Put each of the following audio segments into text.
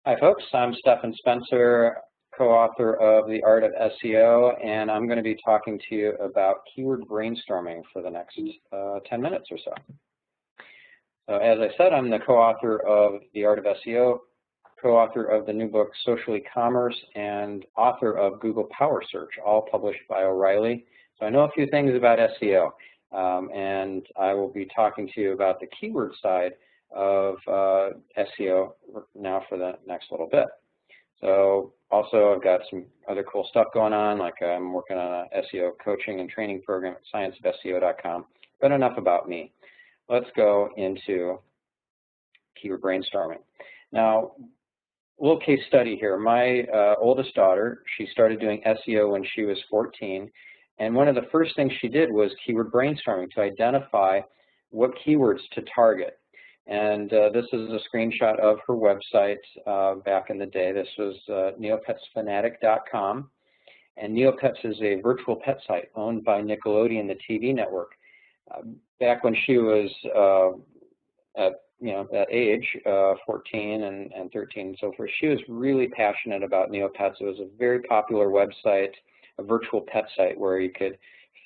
Hi folks, I'm Stephen Spencer, co-author of The Art of SEO, and I'm going to be talking to you about keyword brainstorming for the next 10 minutes or so. So as I said, I'm the co-author of The Art of SEO, co-author of the new book Social E-commerce, and author of Google Power Search, all published by O'Reilly. So I know a few things about SEO, and I will be talking to you about the keyword side of SEO now for the next little bit. So also I've got some other cool stuff going on, like I'm working on an SEO coaching and training program at scienceofseo.com, but enough about me. Let's go into keyword brainstorming. Now, a little case study here. My oldest daughter, she started doing SEO when she was 14, and one of the first things she did was keyword brainstorming to identify what keywords to target. And this is a screenshot of her website back in the day. This was neopetsfanatic.com. And Neopets is a virtual pet site owned by Nickelodeon, the TV network. Back when she was at that age, 14 and 13 and so forth, she was really passionate about Neopets. It was a very popular website, a virtual pet site where you could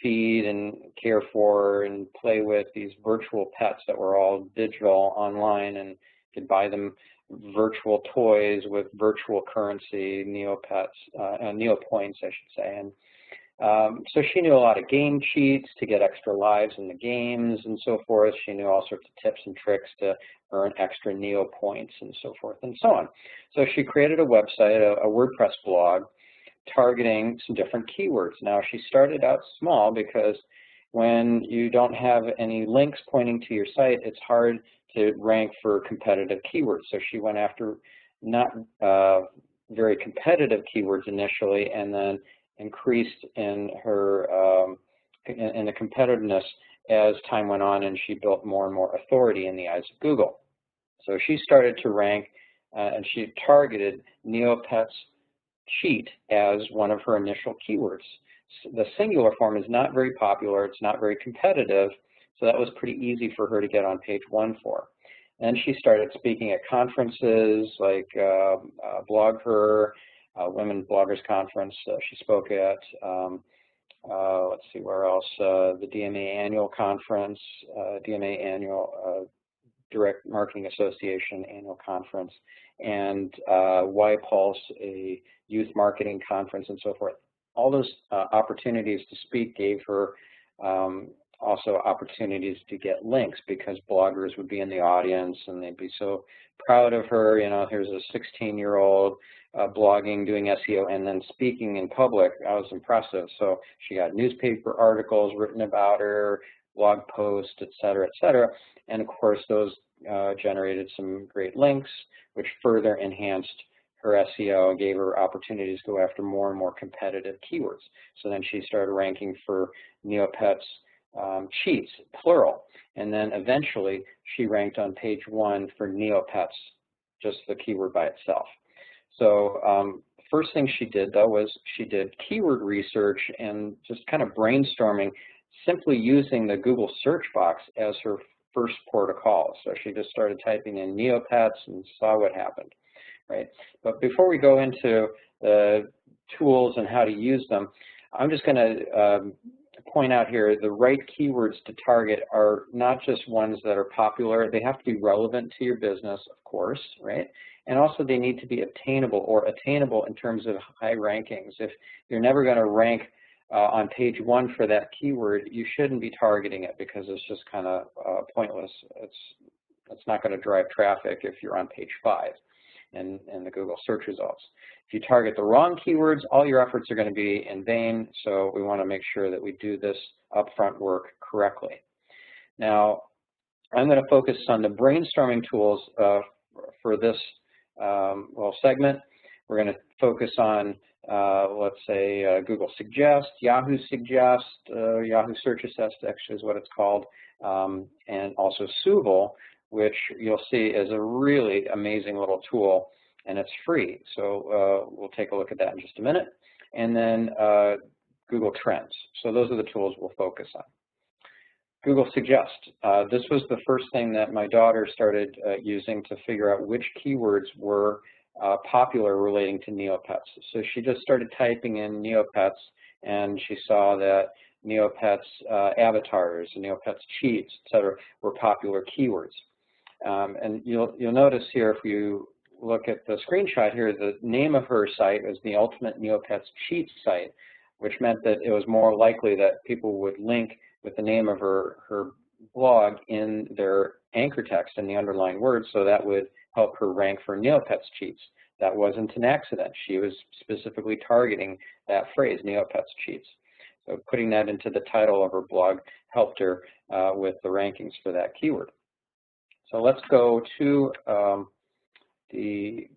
feed and care for and play with these virtual pets that were all digital online, and could buy them virtual toys with virtual currency, Neopets, Neopoints, I should say. And so she knew a lot of game cheats to get extra lives in the games and so forth. She knew all sorts of tips and tricks to earn extra Neopoints and so forth and so on. So she created a website, a WordPress blog, targeting some different keywords. Now, she started out small because when you don't have any links pointing to your site, it's hard to rank for competitive keywords. So she went after not very competitive keywords initially, and then increased in her in the competitiveness as time went on, and she built more and more authority in the eyes of Google. So she started to rank, and she targeted Neopets cheat as one of her initial keywords. The singular form is not very popular, it's not very competitive, so that was pretty easy for her to get on page 1 for. And she started speaking at conferences like BlogHer, Women Bloggers Conference, she spoke at, let's see where else, the DMA Annual Conference, DMA Annual Direct Marketing Association Annual Conference, and YPulse, a youth marketing conference, and so forth. All those opportunities to speak gave her also opportunities to get links, because bloggers would be in the audience and they'd be so proud of her. You know, here's a 16-year-old blogging, doing SEO, and then speaking in public. That was impressive. So she got newspaper articles written about her, blog posts, et cetera, et cetera. And of course, those generated some great links, which further enhanced her SEO and gave her opportunities to go after more and more competitive keywords. So then she started ranking for Neopets cheats, plural. And then eventually she ranked on page 1 for Neopets, just the keyword by itself. So first thing she did, though, was she did keyword research and just kind of brainstorming, simply using the Google search box as her first port of call. So she just started typing in Neopets and saw what happened, right? But before we go into the tools and how to use them, I'm just going to point out here the right keywords to target are not just ones that are popular. They have to be relevant to your business, of course, right? And also they need to be obtainable, or attainable in terms of high rankings. If you're never going to rank on page 1 for that keyword, you shouldn't be targeting it, because it's just kind of pointless. It's not going to drive traffic if you're on page 5 in the Google search results. If you target the wrong keywords, all your efforts are going to be in vain, so we want to make sure that we do this upfront work correctly. Now, I'm going to focus on the brainstorming tools for this segment. We're going to focus on let's say Google Suggest, Yahoo Suggest, Yahoo Search Assist actually is what it's called, and also Suval, which you'll see is a really amazing little tool, and it's free. So we'll take a look at that in just a minute. And then Google Trends. So those are the tools we'll focus on. Google Suggest. This was the first thing that my daughter started using to figure out which keywords were popular relating to Neopets. So she just started typing in Neopets, and she saw that Neopets avatars, Neopets cheats, etc., were popular keywords. And you'll notice here, if you look at the screenshot here, the name of her site is the Ultimate Neopets Cheats site, which meant that it was more likely that people would link with the name of her blog in their anchor text in the underlying words, so that would help her rank for Neopets cheats. That wasn't an accident. She was specifically targeting that phrase, Neopets cheats. So putting that into the title of her blog helped her with the rankings for that keyword. So let's go to the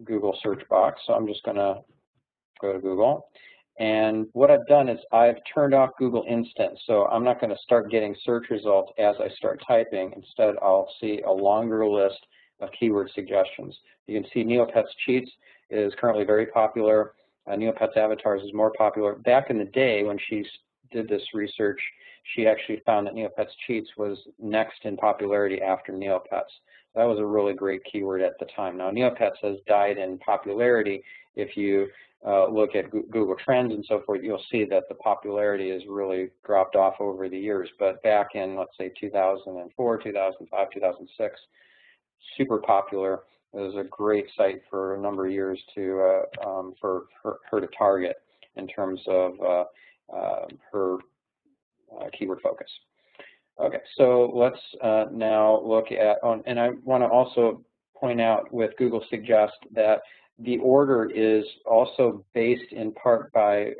Google search box. So I'm just going to go to Google. And what I've done is I've turned off Google Instant. So I'm not going to start getting search results as I start typing. Instead, I'll see a longer list of keyword suggestions. You can see Neopets Cheats is currently very popular. Neopets Avatars is more popular. Back in the day when she did this research, she actually found that Neopets Cheats was next in popularity after Neopets. That was a really great keyword at the time. Now, Neopets has died in popularity. If you look at Google Trends and so forth, you'll see that the popularity has really dropped off over the years. But back in, let's say, 2004, 2005, 2006, super popular. It was a great site for a number of years to for her to target in terms of her keyword focus. Okay, so let's now look at, and I want to also point out with Google Suggest that the order is also based in part by,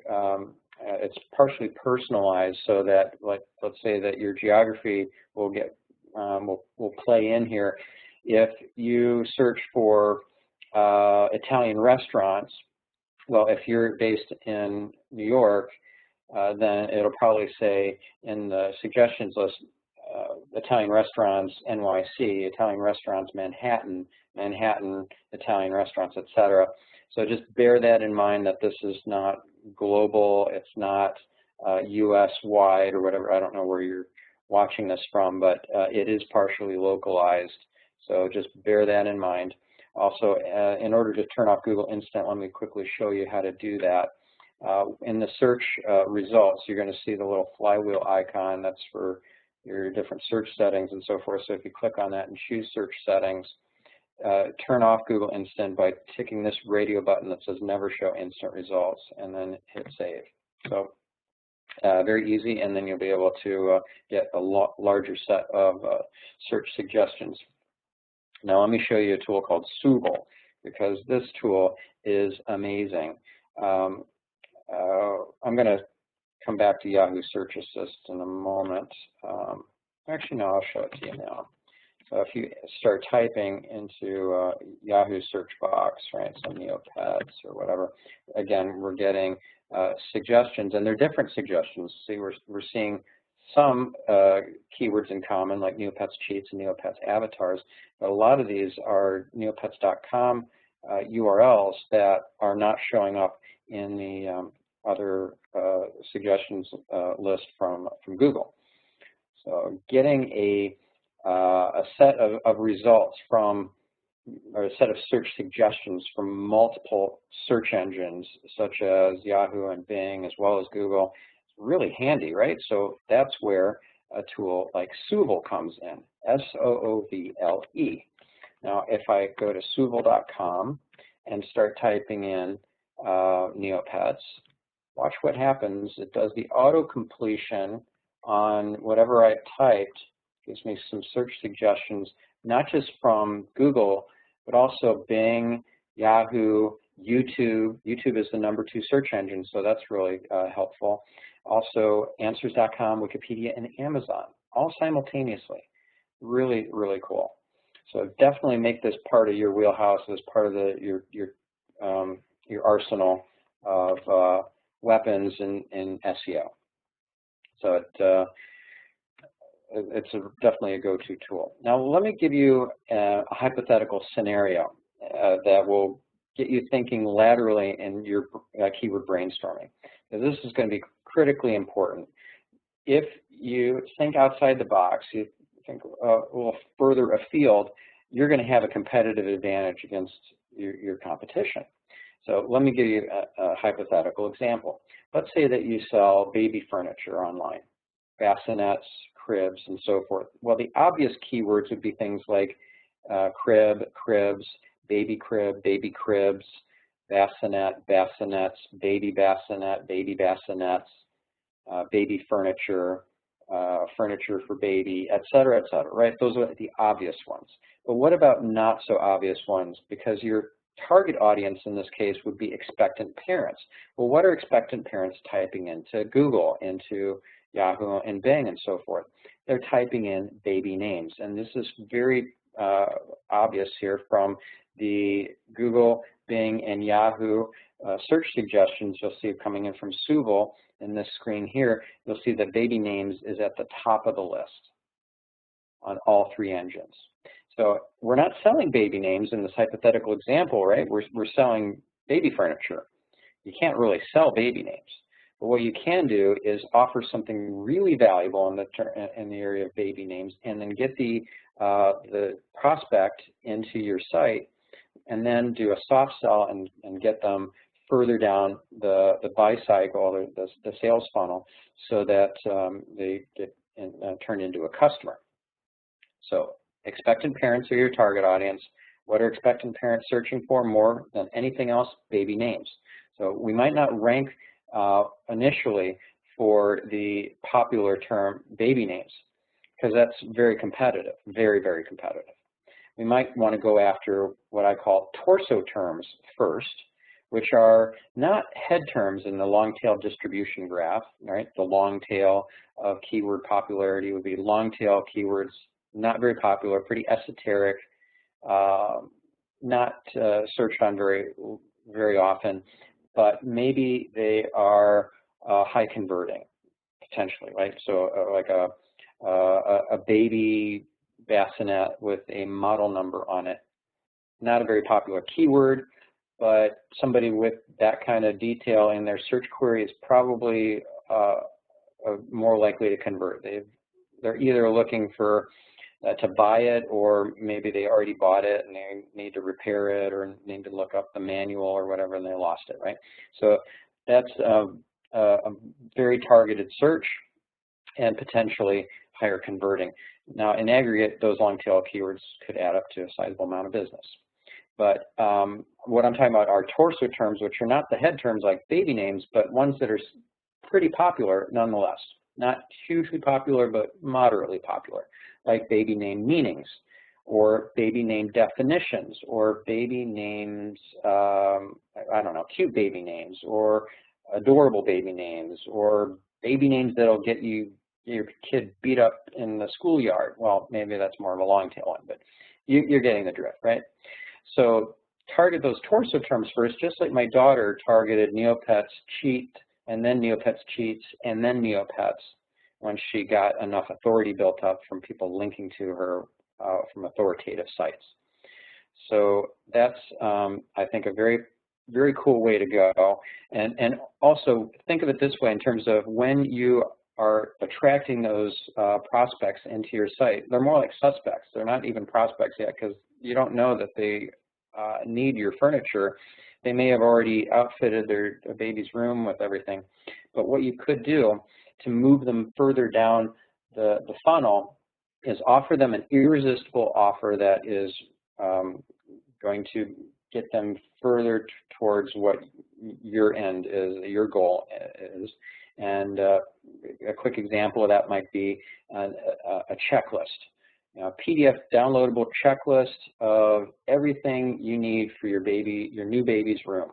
it's partially personalized, so that, like, let's say that your geography will get, will play in here. If you search for Italian restaurants, well, if you're based in New York, then it'll probably say in the suggestions list, Italian restaurants NYC, Italian restaurants Manhattan, Manhattan Italian restaurants, etc. So just bear that in mind, that this is not global, it's not US wide or whatever. I don't know where you're watching this from, but it is partially localized. So just bear that in mind. Also, in order to turn off Google Instant, let me quickly show you how to do that. In the search results, you're going to see the little flywheel icon. That's for your different search settings and so forth. So if you click on that and choose search settings, turn off Google Instant by ticking this radio button that says never show instant results, and then hit save. So very easy, and then you'll be able to get a larger set of search suggestions. Now let me show you a tool called Soogle, because this tool is amazing. I'm going to come back to Yahoo Search Assist in a moment. Actually, no, I'll show it to you now. So if you start typing into Yahoo search box, right, so Neopets or whatever, again, we're getting suggestions, and they're different suggestions. See, we're seeing some keywords in common, like Neopets Cheats and Neopets Avatars, but a lot of these are neopets.com URLs that are not showing up in the other suggestions list from Google. So getting a set of results from, or a set of search suggestions from multiple search engines, such as Yahoo and Bing, as well as Google, is really handy, right? So that's where a tool like Soogle comes in, S-O-O-V-L-E. Now, if I go to Soogle.com and start typing in Neopets, watch what happens. It does the auto-completion on whatever I typed, gives me some search suggestions, not just from Google, but also Bing, Yahoo, YouTube. YouTube is the #2 search engine, so that's really helpful. Also, Answers.com, Wikipedia, and Amazon, all simultaneously. Really, really cool. So definitely make this part of your wheelhouse, as part of your arsenal of weapons in SEO. So it's definitely a go-to tool. Now let me give you a hypothetical scenario that will get you thinking laterally in your keyword brainstorming. Now, this is going to be critically important. If you think outside the box, you think a little further afield, you're going to have a competitive advantage against your competition. So let me give you a hypothetical example. Let's say that you sell baby furniture online, bassinets, cribs, and so forth. Well, the obvious keywords would be things like crib, cribs, baby cribs, bassinet, bassinets, baby bassinet, baby bassinets, baby furniture, furniture for baby, et cetera, right? Those are the obvious ones. But what about not so obvious ones? Because your target audience in this case would be expectant parents. Well, what are expectant parents typing into Google, into Yahoo and Bing and so forth? They're typing in baby names. And this is very obvious here from the Google, Bing, and Yahoo search suggestions you'll see coming in from Suval in this screen here. You'll see that baby names is at the top of the list on all three engines. So we're not selling baby names in this hypothetical example, right? We're selling baby furniture. You can't really sell baby names. But what you can do is offer something really valuable in the area of baby names, and then get the prospect into your site, and then do a soft sell and get them further down the buy cycle, the sales funnel, so that they get turned into a customer. So expectant parents are your target audience. What are expectant parents searching for more than anything else? Baby names. So we might not rank initially for the popular term baby names, because that's very competitive, very, very competitive. We might want to go after what I call torso terms first, which are not head terms in the long tail distribution graph, right? The long tail of keyword popularity would be long tail keywords, not very popular, pretty esoteric, not searched on very often, but maybe they are high converting potentially, right? So like a baby bassinet with a model number on it, not a very popular keyword, but somebody with that kind of detail in their search query is probably more likely to convert. They're either looking for to buy it, or maybe they already bought it and they need to repair it, or need to look up the manual or whatever and they lost it, right? So that's a very targeted search and potentially higher converting. Now, in aggregate, those long tail keywords could add up to a sizable amount of business. But what I'm talking about are torso terms, which are not the head terms like baby names, but ones that are pretty popular nonetheless. Not hugely popular, but moderately popular, like baby name meanings, or baby name definitions, or baby names, I don't know, cute baby names, or adorable baby names, or baby names that'll get your kid beat up in the schoolyard. Well, maybe that's more of a long tail one, but you're getting the drift, right? So target those torso terms first, just like my daughter targeted Neopets cheat, and then Neopets cheats, and then Neopets when she got enough authority built up from people linking to her from authoritative sites. So that's, I think, a very, very cool way to go. And also think of it this way in terms of when you are attracting those prospects into your site, they're more like suspects. They're not even prospects yet, because you don't know that they need your furniture. They may have already outfitted their baby's room with everything. But what you could do to move them further down the funnel is offer them an irresistible offer that is going to get them further towards what your end is, your goal is. And a quick example of that might be a checklist. A PDF downloadable checklist of everything you need for your new baby's room,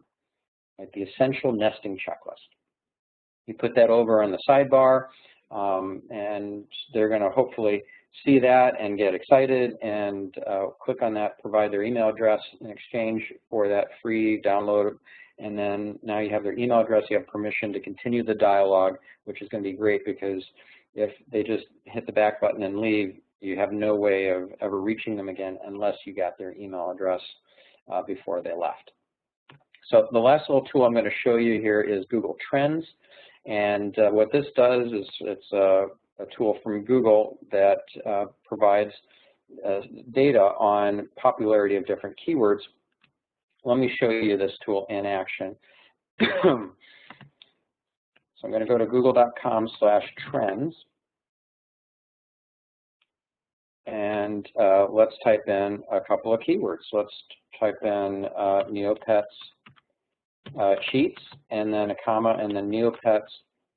like the essential nesting checklist. You put that over on the sidebar, and they're going to hopefully see that and get excited and click on that, provide their email address in exchange for that free download. And then now you have their email address, you have permission to continue the dialogue, which is going to be great, because if they just hit the back button and leave, you have no way of ever reaching them again unless you got their email address before they left. So the last little tool I'm going to show you here is Google Trends. And what this does is it's a tool from Google that provides data on popularity of different keywords. Let me show you this tool in action. So I'm going to go to google.com/trends, and let's type in a couple of keywords. Let's type in Neopets cheats, and then a comma, and then Neopets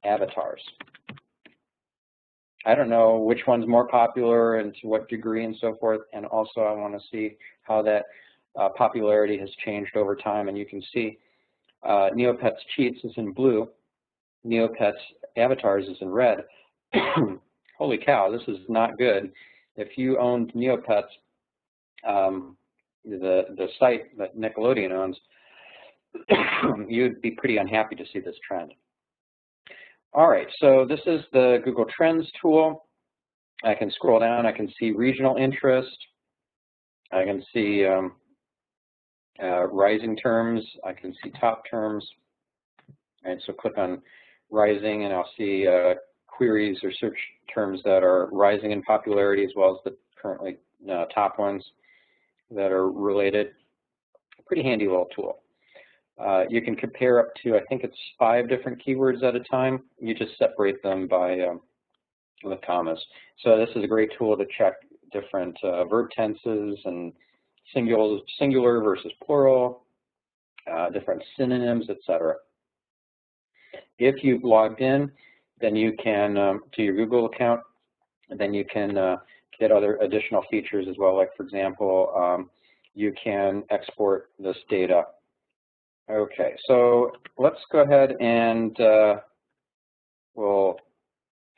avatars. I don't know which one's more popular and to what degree and so forth, and also I want to see how that popularity has changed over time. And you can see Neopets cheats is in blue, Neopets avatars is in red. Holy cow, this is not good. If you owned Neopets, the site that Nickelodeon owns, you'd be pretty unhappy to see this trend. All right, so this is the Google Trends tool. I can scroll down, I can see regional interest, I can see rising terms, I can see top terms. And so click on rising, and I'll see queries or search terms that are rising in popularity, as well as the currently top ones that are related. Pretty handy little tool. You can compare up to, I think it's 5 different keywords at a time. You just separate them by with commas. So this is a great tool to check different verb tenses and singular versus plural, different synonyms, etc. If you've logged in, then you can, to your Google account, then you can get other additional features as well. Like, for example, you can export this data. Okay, so let's go ahead and we'll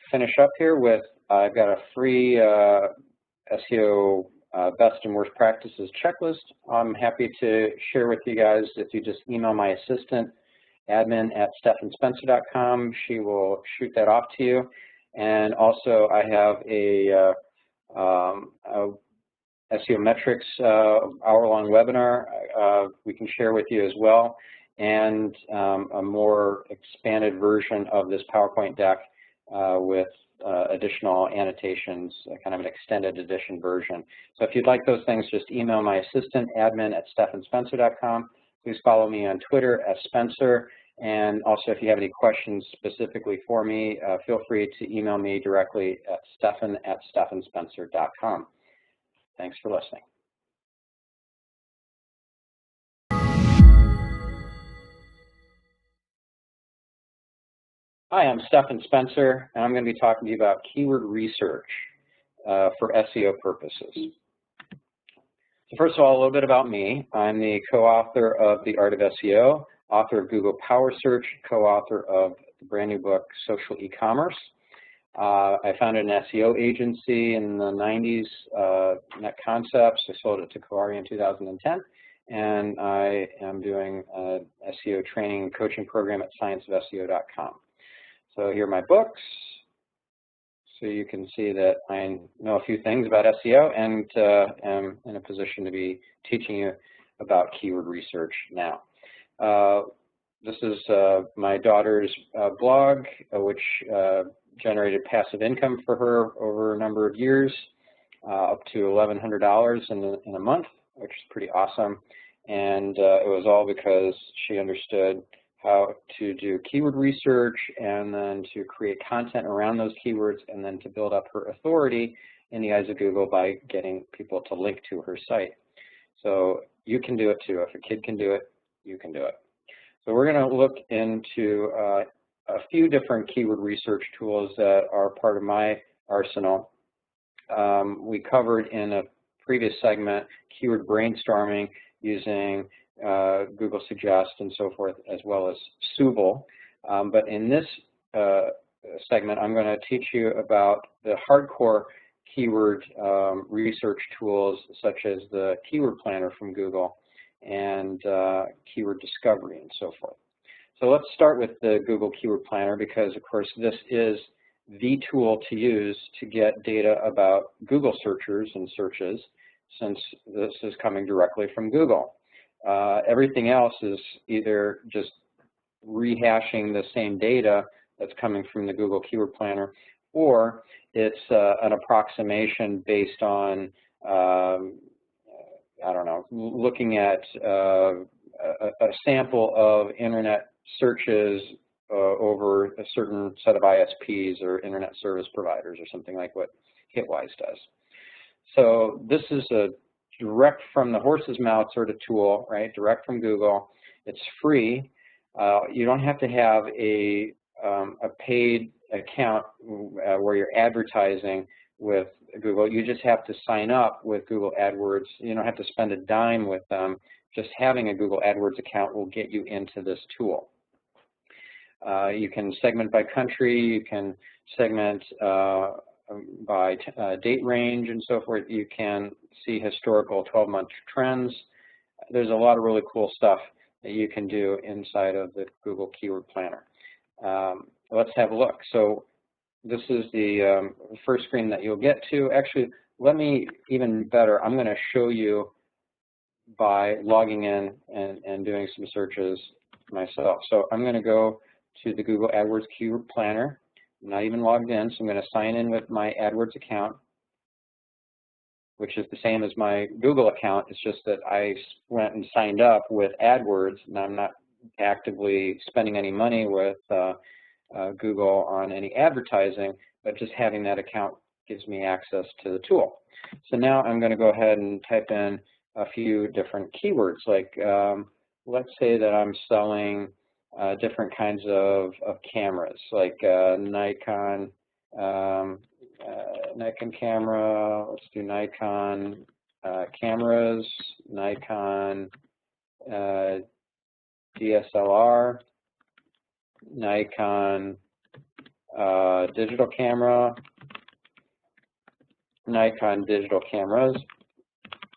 finish up here with, I've got a free SEO best and worst practices checklist. I'm happy to share with you guys. If you just email my assistant, admin@stefanspencer.com, she will shoot that off to you. And also I have a SEO metrics hour-long webinar we can share with you as well, and a more expanded version of this PowerPoint deck with additional annotations, kind of an extended edition version. So if you'd like those things, just email my assistant, admin@stefanspencer.com. Please follow me on Twitter @Spencer. And also, if you have any questions specifically for me, feel free to email me directly at stefan@stefanspencer.com. Thanks for listening. Hi, I'm Stefan Spencer, and I'm going to be talking to you about keyword research for SEO purposes. So first of all, a little bit about me. I'm the co-author of The Art of SEO, author of Google Power Search, co-author of the brand new book, Social E-Commerce. I founded an SEO agency in the 90s, Net Concepts. I sold it to Coari in 2010. And I am doing a SEO training and coaching program at scienceofseo.com. So here are my books. So you can see that I know a few things about SEO and am in a position to be teaching you about keyword research now. This is my daughter's blog, which generated passive income for her over a number of years, up to $1,100 in a month, which is pretty awesome. And it was all because she understood how to do keyword research and then to create content around those keywords and then to build up her authority in the eyes of Google by getting people to link to her site. So you can do it too. If a kid can do it, you can do it. So we're going to look into a few different keyword research tools that are part of my arsenal. We covered in a previous segment keyword brainstorming using Google Suggest and so forth, as well as Subel. But in this segment, I'm going to teach you about the hardcore keyword research tools, such as the Keyword Planner from Google and Keyword Discovery and so forth. So let's start with the Google Keyword Planner because, of course, this is the tool to use to get data about Google searchers and searches, since this is coming directly from Google. Everything else is either just rehashing the same data that's coming from the Google Keyword Planner, or it's an approximation based on I don't know, looking at a sample of internet searches over a certain set of ISPs or internet service providers or something like what Hitwise does. So this is a direct from the horse's mouth sort of tool, right? Direct from Google. It's free. You don't have to have a paid account where you're advertising with Google. You just have to sign up with Google AdWords. You don't have to spend a dime with them. Just having a Google AdWords account will get you into this tool. You can segment by country. You can segment by date range and so forth. You can see historical 12-month trends. There's a lot of really cool stuff that you can do inside of the Google Keyword Planner. Let's have a look. So this is the first screen that you'll get to. Actually, let me, even better, I'm going to show you by logging in and doing some searches myself. So I'm going to go to the Google AdWords Keyword Planner. I'm not even logged in, so I'm going to sign in with my AdWords account, which is the same as my Google account. It's just that I went and signed up with AdWords, and I'm not actively spending any money with Google on any advertising, but just having that account gives me access to the tool. So now I'm going to go ahead and type in a few different keywords, like let's say that I'm selling different kinds of cameras, like Nikon camera. Let's do Nikon cameras, Nikon DSLR, Nikon digital camera, Nikon digital cameras,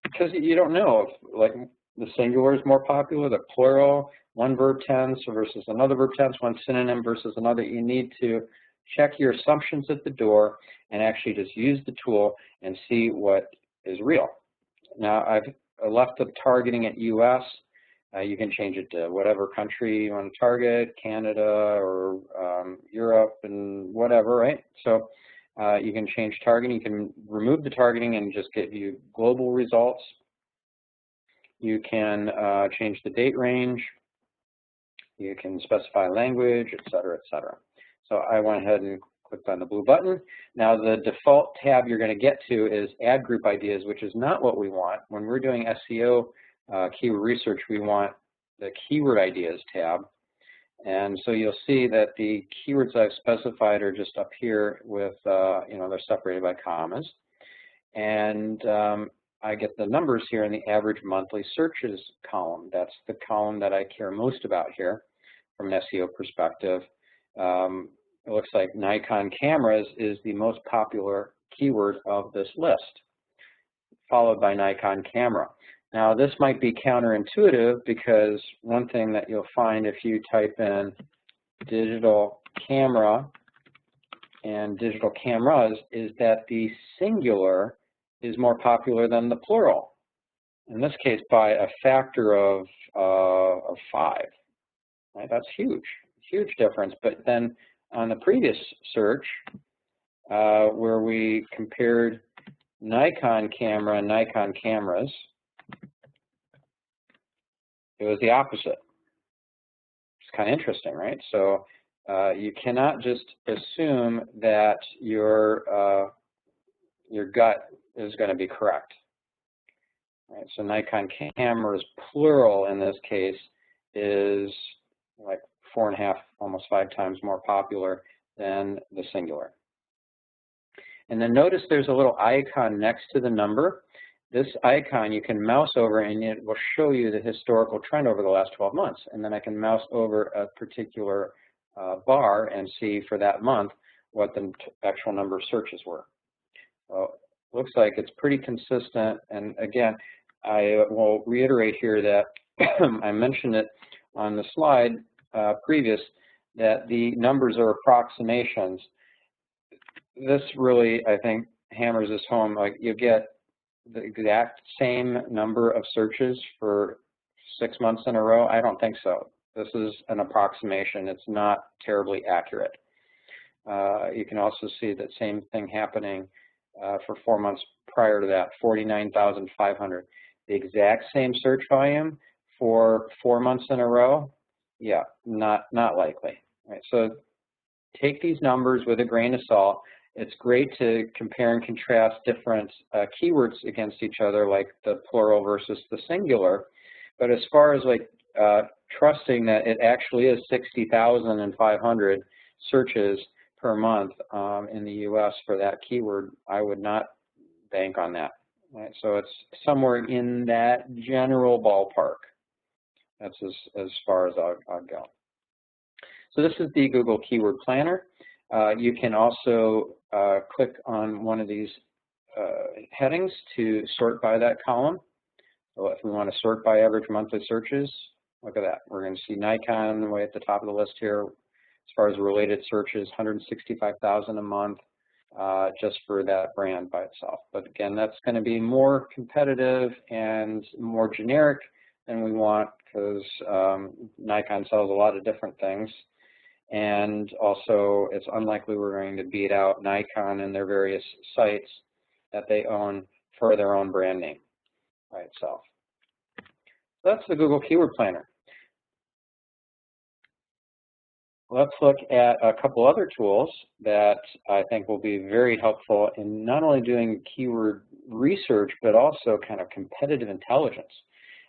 because you don't know if like the singular is more popular, the plural, one verb tense versus another verb tense, one synonym versus another. You need to check your assumptions at the door and actually just use the tool and see what is real. Now I've left the targeting at US. You can change it to whatever country you want to target, Canada or Europe and whatever, right? So you can change targeting. You can remove the targeting and just give you global results. You can change the date range. You can specify language, et cetera, et cetera. So I went ahead and clicked on the blue button. Now the default tab you're going to get to is Ad Group Ideas, which is not what we want. When we're doing SEO keyword research, we want the Keyword Ideas tab. And so you'll see that the keywords I've specified are just up here with, they're separated by commas. And I get the numbers here in the average monthly searches column. That's the column that I care most about here from an SEO perspective. It looks like Nikon cameras is the most popular keyword of this list, followed by Nikon camera. Now this might be counterintuitive because one thing that you'll find if you type in digital camera and digital cameras is that the singular is more popular than the plural. In this case, by a factor of 5. Right? That's huge, huge difference. But then on the previous search, where we compared Nikon camera and Nikon cameras, it was the opposite. It's kind of interesting, right? So you cannot just assume that your gut is going to be correct. Right? So Nikon cameras, plural in this case, is like 4.5, almost 5 times more popular than the singular. And then notice there's a little icon next to the number. This icon you can mouse over and it will show you the historical trend over the last 12 months. And then I can mouse over a particular bar and see for that month what the actual number of searches were. So looks like it's pretty consistent. And again, I will reiterate here that I mentioned it on the slide previous that the numbers are approximations. This really, I think, hammers this home. Like you get the exact same number of searches for 6 months in a row. I don't think so. This is an approximation. It's not terribly accurate. You can also see that same thing happening for 4 months prior to that, 49,500. the exact same search volume for 4 months in a row? Yeah, not likely. Right? So take these numbers with a grain of salt. It's great to compare and contrast different keywords against each other, like the plural versus the singular. But as far as like trusting that it actually is 60,500 searches per month in the U.S. for that keyword, I would not bank on that. Right? So it's somewhere in that general ballpark. That's as far as I'll go. So this is the Google Keyword Planner. You can also click on one of these headings to sort by that column. So if we want to sort by average monthly searches, look at that. We're going to see Nikon way at the top of the list here. As far as related searches, 165,000 a month just for that brand by itself. But again, that's going to be more competitive and more generic than we want, because Nikon sells a lot of different things. And also, it's unlikely we're going to beat out Nikon and their various sites that they own for their own brand name by itself. That's the Google Keyword Planner. Let's look at a couple other tools that I think will be very helpful in not only doing keyword research, but also kind of competitive intelligence.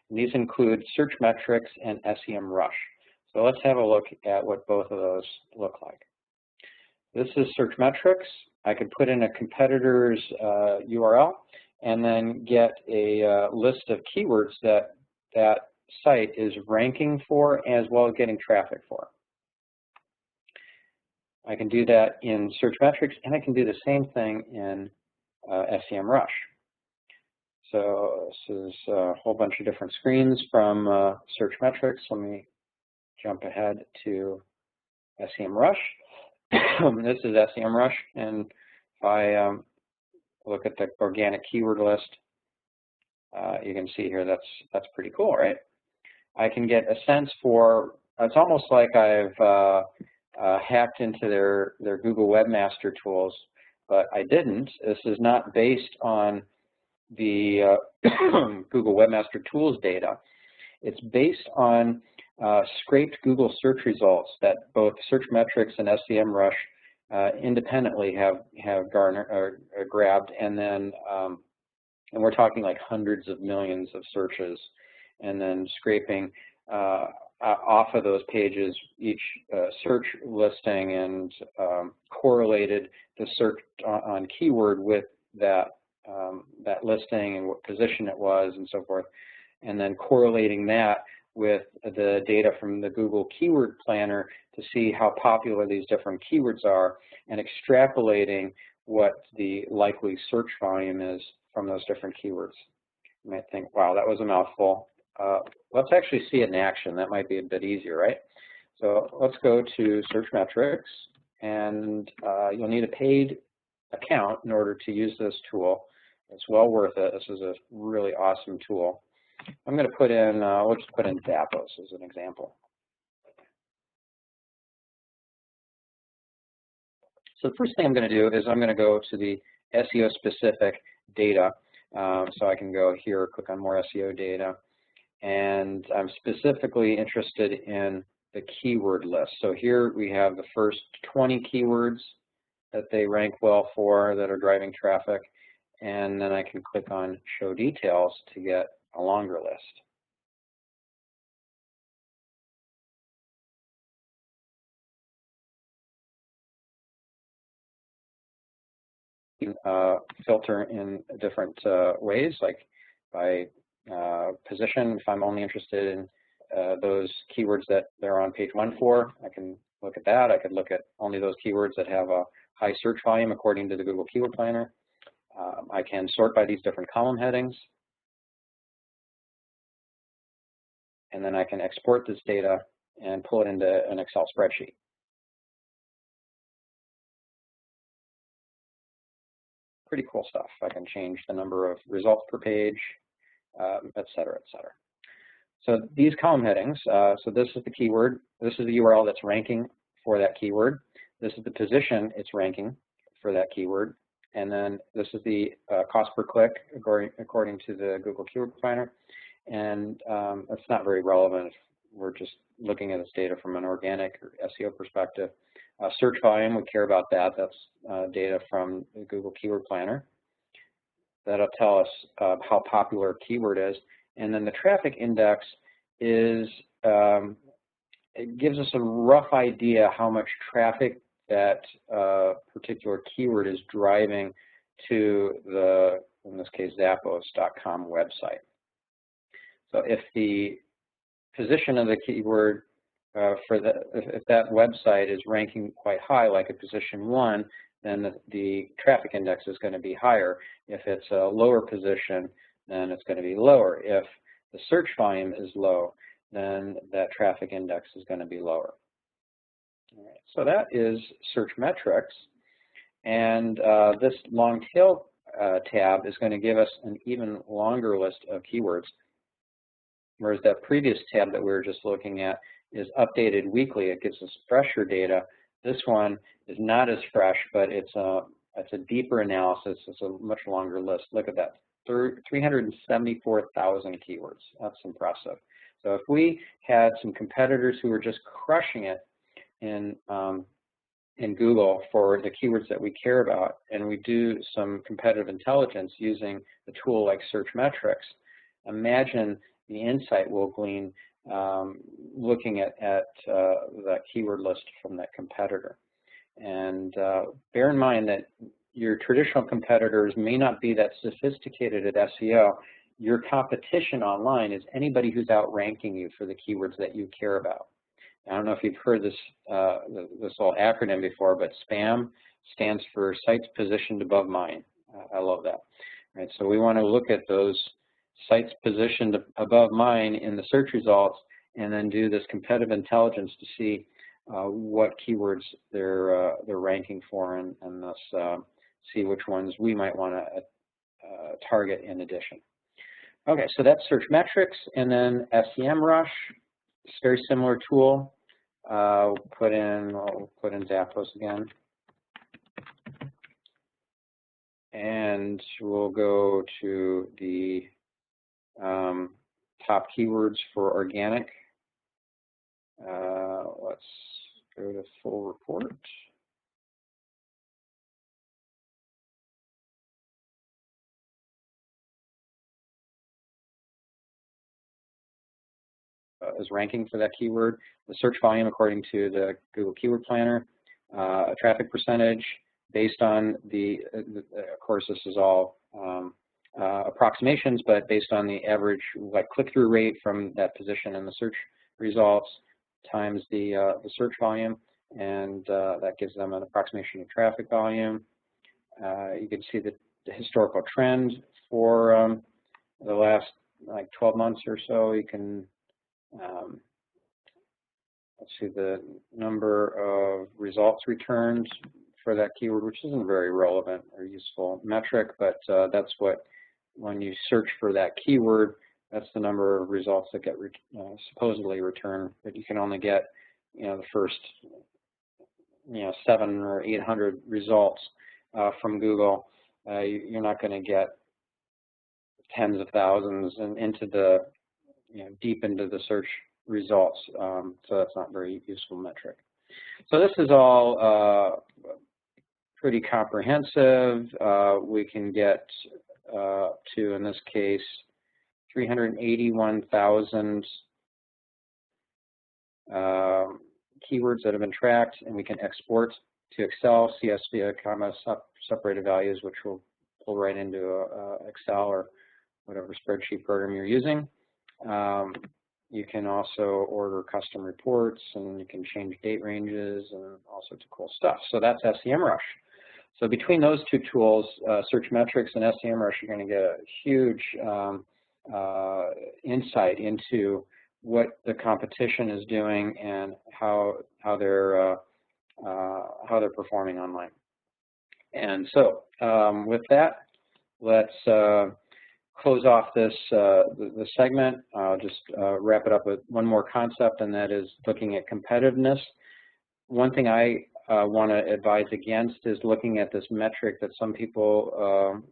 And these include Searchmetrics and SEMrush. So let's have a look at what both of those look like. This is Searchmetrics. I could put in a competitor's URL and then get a list of keywords that that site is ranking for, as well as getting traffic for. I can do that in Searchmetrics, and I can do the same thing in SEMrush. So this is a whole bunch of different screens from Searchmetrics. Let me jump ahead to SEMrush. This is SEMrush, and if I look at the organic keyword list, you can see here that's pretty cool, right? I can get a sense for, it's almost like I've hacked into their Google Webmaster Tools, but I didn't. This is not based on the Google Webmaster Tools data. It's based on scraped Google search results that both Searchmetrics and SEMrush independently have garnered or grabbed, and then and we're talking like hundreds of millions of searches, and then scraping off of those pages each search listing, and correlated the search on keyword with that that listing and what position it was and so forth, and then correlating that with the data from the Google Keyword Planner to see how popular these different keywords are, and extrapolating what the likely search volume is from those different keywords. You might think, wow, that was a mouthful. Let's actually see it in action. That might be a bit easier, right? So let's go to Searchmetrics, and you'll need a paid account in order to use this tool. It's well worth it. This is a really awesome tool. I'm going to put in, we'll just put in Zappos as an example. So the first thing I'm going to do is I'm going to go to the SEO specific data. So I can go here, click on more SEO data, and I'm specifically interested in the keyword list. So here we have the first 20 keywords that they rank well for that are driving traffic, and then I can click on show details to get a longer list. You can filter in different ways, like by position. If I'm only interested in those keywords that they're on page 1 for, I can look at that. I could look at only those keywords that have a high search volume according to the Google Keyword Planner. I can sort by these different column headings, and then I can export this data and pull it into an Excel spreadsheet. Pretty cool stuff. I can change the number of results per page, et cetera, et cetera. So these column headings, so this is the keyword, this is the URL that's ranking for that keyword, this is the position it's ranking for that keyword, And then this is the cost per click according to the Google Keyword Planner. And it's not very relevant if we're just looking at this data from an organic or SEO perspective. Search volume, we care about that. That's data from the Google Keyword Planner. That'll tell us how popular a keyword is. And then the traffic index is, it gives us a rough idea how much traffic that particular keyword is driving to the, in this case, Zappos.com website. So if the position of the keyword if that website is ranking quite high, like a position 1, then the traffic index is going to be higher. If it's a lower position, then it's going to be lower. If the search volume is low, then that traffic index is going to be lower. All right, so that is search metrics. And this long tail tab is going to give us an even longer list of keywords, whereas that previous tab that we were just looking at is updated weekly. It gives us fresher data. This one is not as fresh, but it's a deeper analysis. It's a much longer list. Look at that, 374,000 keywords. That's impressive. So if we had some competitors who were just crushing it in Google for the keywords that we care about, and we do some competitive intelligence using a tool like Search Metrics, imagine the insight we'll glean looking at that keyword list from that competitor. And bear in mind that your traditional competitors may not be that sophisticated at SEO. Your competition online is anybody who's outranking you for the keywords that you care about. I don't know if you've heard this this little acronym before, but SPAM stands for sites positioned above mine. I love that. Right, so we want to look at those sites positioned above mine in the search results, and then do this competitive intelligence to see what keywords they're ranking for, and thus see which ones we might want to target in addition. Okay, so that's Search Metrics, and then SEMrush. It's a very similar tool. We'll put in Zappos again, and we'll go to the top keywords for organic. Let's go to full report. Is ranking for that keyword, the search volume according to the Google Keyword Planner, a traffic percentage based on of course this is all approximations, but based on the average click-through rate from that position in the search results times the search volume, and that gives them an approximation of traffic volume. You can see the historical trend for the last 12 months or so. You can let's see the number of results returned for that keyword, which isn't a very relevant or useful metric, but that's what, when you search for that keyword, that's the number of results that get supposedly returned, but you can only get the first 700 or 800 results from Google. You're not going to get tens of thousands and into the deep into the search results, so that's not a very useful metric. So this is all pretty comprehensive. We can get to, in this case, 381,000 keywords that have been tracked, and we can export to Excel, CSV, comma, separated values, which will pull right into Excel or whatever spreadsheet program you're using. You can also order custom reports, and you can change date ranges and all sorts of cool stuff. So that's SEMrush. So between those two tools, Search Metrics and SEMrush, you're going to get a huge insight into what the competition is doing and how they're performing online. And so with that, let's close off this segment. I'll just wrap it up with one more concept, and that is looking at competitiveness. One thing I want to advise against is looking at this metric that some people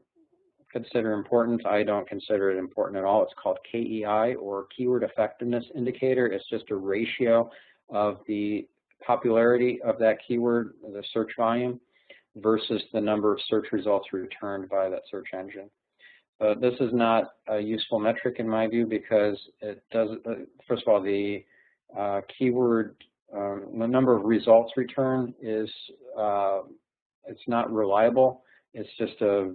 consider important. I don't consider it important at all. It's called KEI, or Keyword Effectiveness Indicator. It's just a ratio of the popularity of that keyword, the search volume, versus the number of search results returned by that search engine. This is not a useful metric in my view, because it does, first of all, the the number of results returned is, it's not reliable. It's just a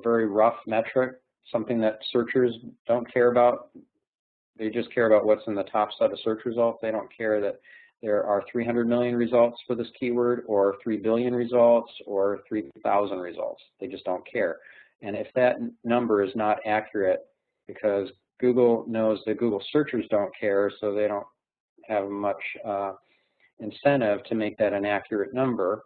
very rough metric, something that searchers don't care about. They just care about what's in the top set of search results. They don't care that there are 300 million results for this keyword, or 3 billion results, or 3,000 results. They just don't care. And if that number is not accurate, because Google knows that Google searchers don't care, so they don't have much incentive to make that an accurate number,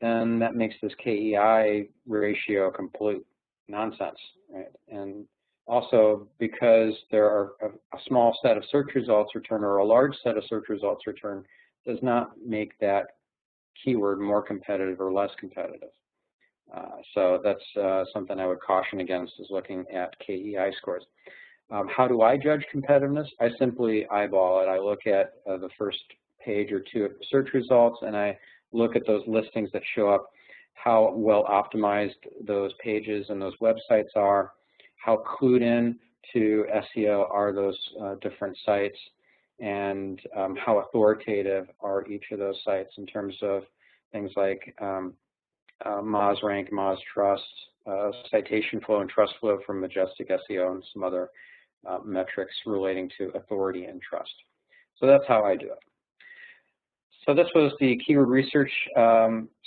then that makes this KEI ratio complete nonsense, right? And also, because there are a small set of search results returned, or a large set of search results returned, does not make that keyword more competitive or less competitive. So that's something I would caution against, is looking at KEI scores. How do I judge competitiveness? I simply eyeball it. I look at the first page or two of the search results, and I look at those listings that show up, how well optimized those pages and those websites are, how clued in to SEO are those different sites, and how authoritative are each of those sites in terms of things like Moz Rank, Moz Trust, citation flow and trust flow from Majestic SEO, and some other metrics relating to authority and trust. So that's how I do it. So this was the keyword research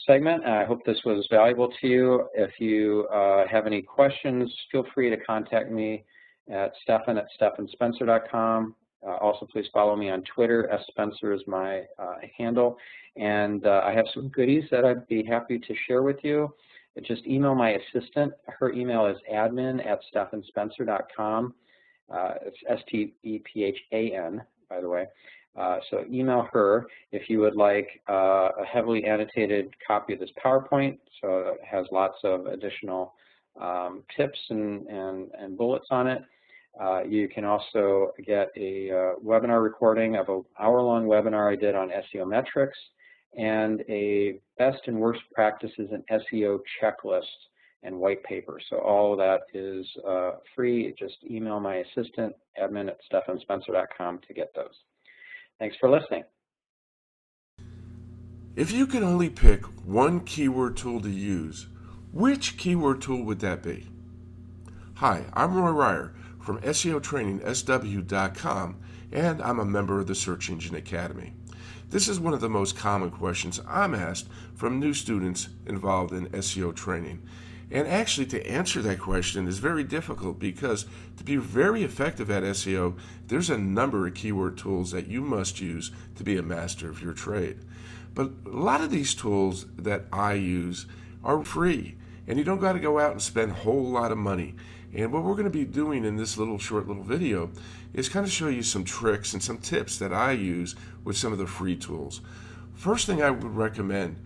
segment. I hope this was valuable to you. If you have any questions, feel free to contact me at stephan@stephanspencer.com. Also, please follow me on Twitter. @Spencer is my handle. And I have some goodies that I'd be happy to share with you. Just email my assistant. Her email is admin@stephanspencer.com. It's STEPHAN, by the way. So email her if you would like a heavily annotated copy of this PowerPoint. So it has lots of additional tips and bullets on it. You can also get a webinar recording of an hour-long webinar I did on SEO metrics, and a best and worst practices in SEO checklist and white paper. So all of that is free. Just email my assistant, admin@stephanspencer.com, to get those. Thanks for listening. If you could only pick one keyword tool to use, which keyword tool would that be? Hi, I'm Roy Ryer from SEOTrainingSW.com, and I'm a member of the Search Engine Academy. This is one of the most common questions I'm asked from new students involved in SEO training. And actually, to answer that question is very difficult, because to be very effective at SEO, there's a number of keyword tools that you must use to be a master of your trade. But a lot of these tools that I use are free, and you don't got to go out and spend a whole lot of money. And what we're going to be doing in this short little video is kind of show you some tricks and some tips that I use with some of the free tools. First thing I would recommend,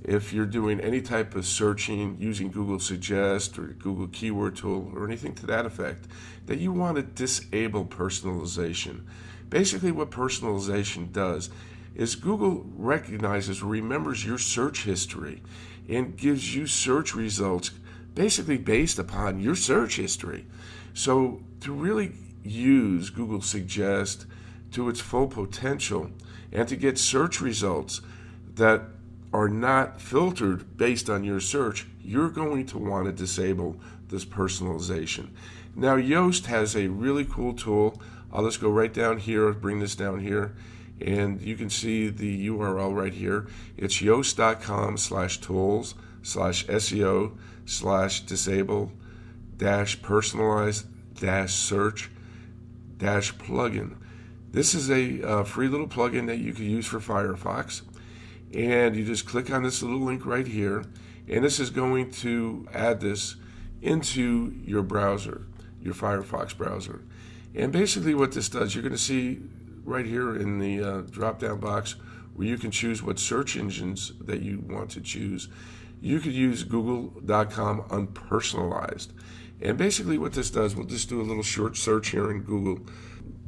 if you're doing any type of searching using Google Suggest or Google Keyword Tool or anything to that effect, that you want to disable personalization. Basically, what personalization does is Google recognizes or remembers your search history and gives you search results basically based upon your search history. So to really use Google Suggest to its full potential and to get search results that are not filtered based on your search, you're going to want to disable this personalization. Now, Yoast has a really cool tool. I'll just go right down here, bring this down here, and you can see the URL right here. It's yoast.com/tools/SEO/disable-personalized-search-plugin. This is a free little plugin that you can use for Firefox. And you just click on this little link right here, and this is going to add this into your browser, your Firefox browser. And basically what this does, you're going to see right here in the drop-down box where you can choose what search engines that you want to choose. You could use google.com unpersonalized. And basically what this does, we'll just do a little short search here in Google.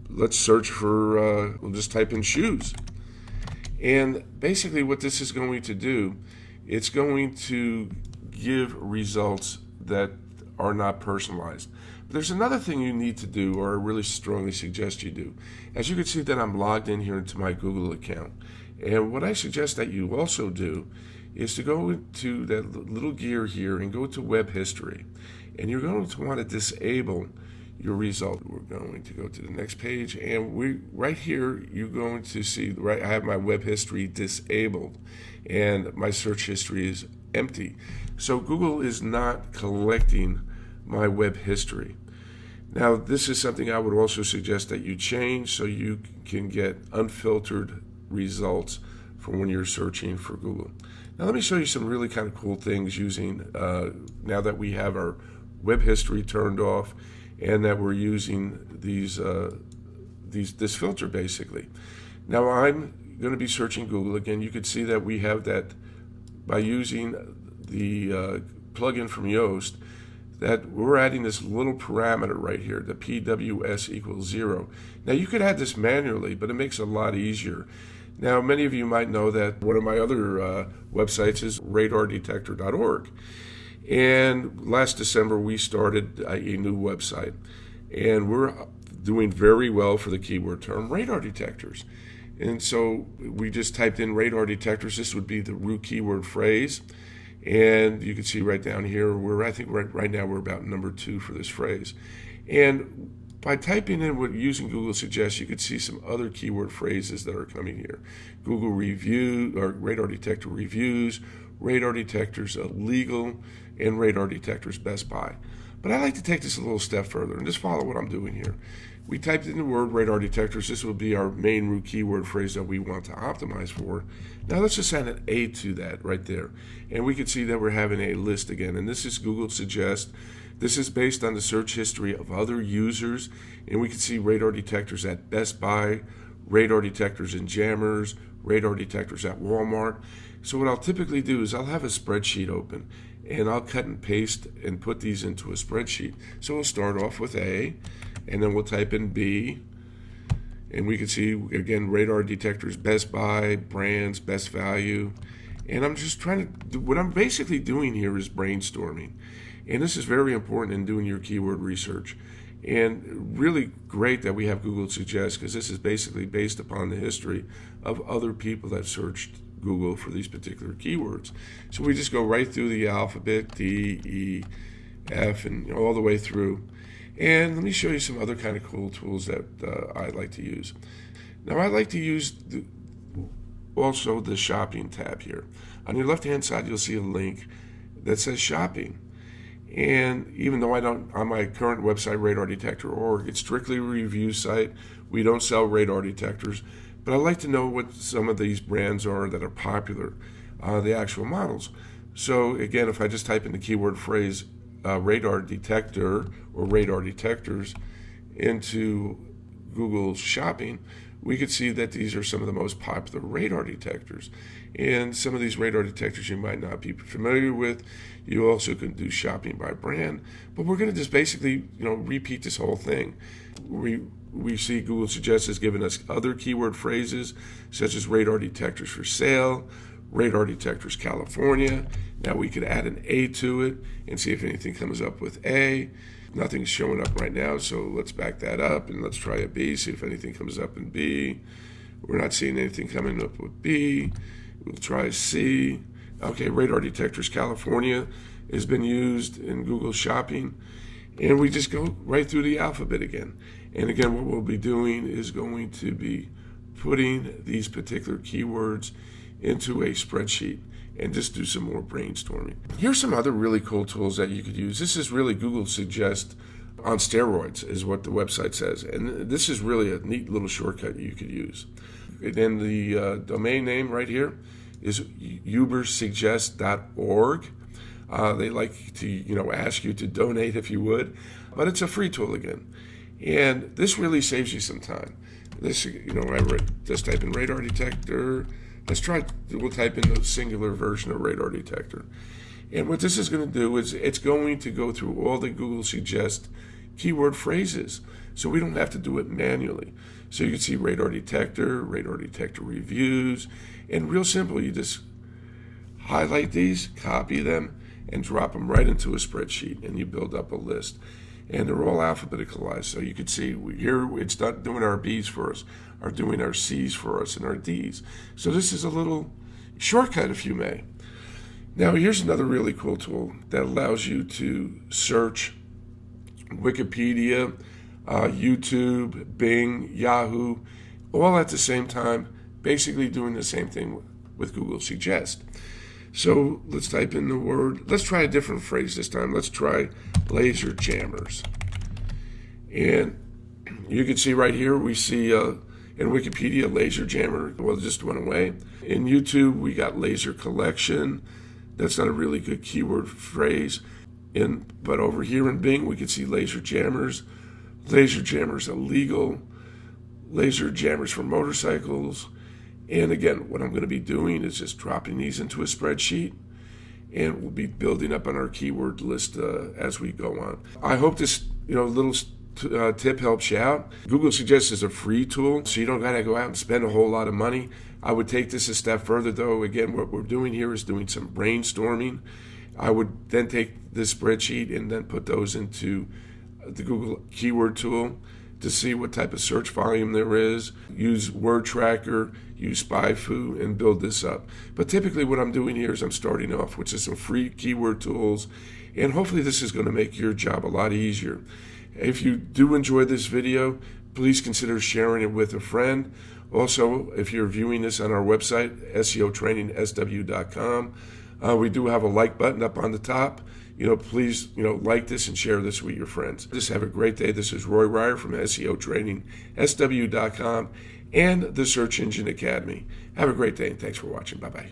Let's search for, we'll just type in shoes. And basically what this is going to do, it's going to give results that are not personalized. But there's another thing you need to do, or I really strongly suggest you do. As you can see that I'm logged in here into my Google account. And what I suggest that you also do is to go to that little gear here and go to web history. And you're going to want to disable your result. We're going to go to the next page, and right here you're going to see, right, I have my web history disabled and my search history is empty. So Google is not collecting my web history. Now this is something I would also suggest that you change so you can get unfiltered results from when you're searching for Google. Now let me show you some really kind of cool things using, now that we have our web history turned off and that we're using this filter basically. Now I'm going to be searching Google again. You could see that we have that by using the plugin from Yoast, that we're adding this little parameter right here, the PWS equals 0. Now you could add this manually, but it makes it a lot easier. Now many of you might know that one of my other websites is radardetector.org. And last December we started a new website, and we're doing very well for the keyword term radar detectors. And so we just typed in radar detectors. This would be the root keyword phrase. And you can see right down here, I think right now we're about number 2 for this phrase. And by typing in what using Google suggests, you could see some other keyword phrases that are coming here. Google review, or radar detector reviews, radar detectors illegal, and radar detectors Best Buy. But I like to take this a little step further and just follow what I'm doing here. We typed in the word radar detectors. This will be our main root keyword phrase that we want to optimize for. Now let's just add an A to that right there. And we can see that we're having a list again. And this is Google Suggest. This is based on the search history of other users. And we can see radar detectors at Best Buy, radar detectors in Jammers, radar detectors at Walmart. So what I'll typically do is I'll have a spreadsheet open, and I'll cut and paste and put these into a spreadsheet. So we'll start off with A, and then we'll type in B, and we can see again radar detectors, Best Buy, brands, best value. And I'm just trying to, what I'm basically doing here is brainstorming. And this is very important in doing your keyword research. And really great that we have Google Suggest, because this is basically based upon the history of other people that searched Google for these particular keywords. So we just go right through the alphabet, D, E, F, and all the way through. And let me show you some other kind of cool tools that I like to use. Now I like to use also the shopping tab here. On your left hand side you'll see a link that says shopping. And even though I don't, on my current website, radardetector.org, it's strictly a review site. We don't sell radar detectors. But I'd like to know what some of these brands are that are popular, the actual models. So again, if I just type in the keyword phrase radar detector or radar detectors into Google Shopping, we could see that these are some of the most popular radar detectors. And some of these radar detectors you might not be familiar with. You also can do shopping by brand. But we're going to just basically, repeat this whole thing. We see Google Suggest has given us other keyword phrases, such as radar detectors for sale, radar detectors California. Now we could add an A to it and see if anything comes up with A. Nothing's showing up right now, so let's back that up and let's try a B, see if anything comes up in B. We're not seeing anything coming up with B. We'll try C. Okay, radar detectors California has been used in Google Shopping. And we just go right through the alphabet again. And again, what we'll be doing is going to be putting these particular keywords into a spreadsheet and just do some more brainstorming. Here's some other really cool tools that you could use. This is really Google Suggest on steroids, is what the website says. And this is really a neat little shortcut you could use. And then the domain name right here is ubersuggest.org. They like to, ask you to donate if you would, but it's a free tool again. And this really saves you some time. This, I just type in radar detector, we'll type in the singular version of radar detector. And what this is going to do is it's going to go through all the Google Suggest keyword phrases, so we don't have to do it manually. So you can see radar detector reviews, and real simple, you just highlight these, copy them, and drop them right into a spreadsheet, and you build up a list. And they're all alphabeticalized, so you can see here it's not doing our B's for us, or doing our C's for us and our D's. So this is a little shortcut, if you may. Now here's another really cool tool that allows you to search Wikipedia, YouTube, Bing, Yahoo, all at the same time, basically doing the same thing with Google Suggest. So let's type in the word. Let's try a different phrase this time. Let's try laser jammers. And you can see right here, we see in Wikipedia, laser jammer, well, it just went away. In YouTube, we got laser collection. That's not a really good keyword phrase. But over here in Bing, we can see laser jammers illegal, laser jammers for motorcycles. And again, what I'm going to be doing is just dropping these into a spreadsheet, and we'll be building up on our keyword list as we go on. I hope this little tip helps you out. Google Suggest is a free tool, so you don't got to go out and spend a whole lot of money. I would take this a step further, though. Again, what we're doing here is doing some brainstorming. I would then take this spreadsheet and then put those into the Google keyword tool to see what type of search volume there is, use Word Tracker, use SpyFu, and build this up. But typically what I'm doing here is I'm starting off with just some free keyword tools, and hopefully this is going to make your job a lot easier. If you do enjoy this video, please consider sharing it with a friend. Also, if you're viewing this on our website, SEOtrainingsW.com, we do have a like button up on the top. Please, like this and share this with your friends. Just have a great day. This is Roy Ryer from SEOtrainingsW.com and the Search Engine Academy. Have a great day, and thanks for watching. Bye-bye.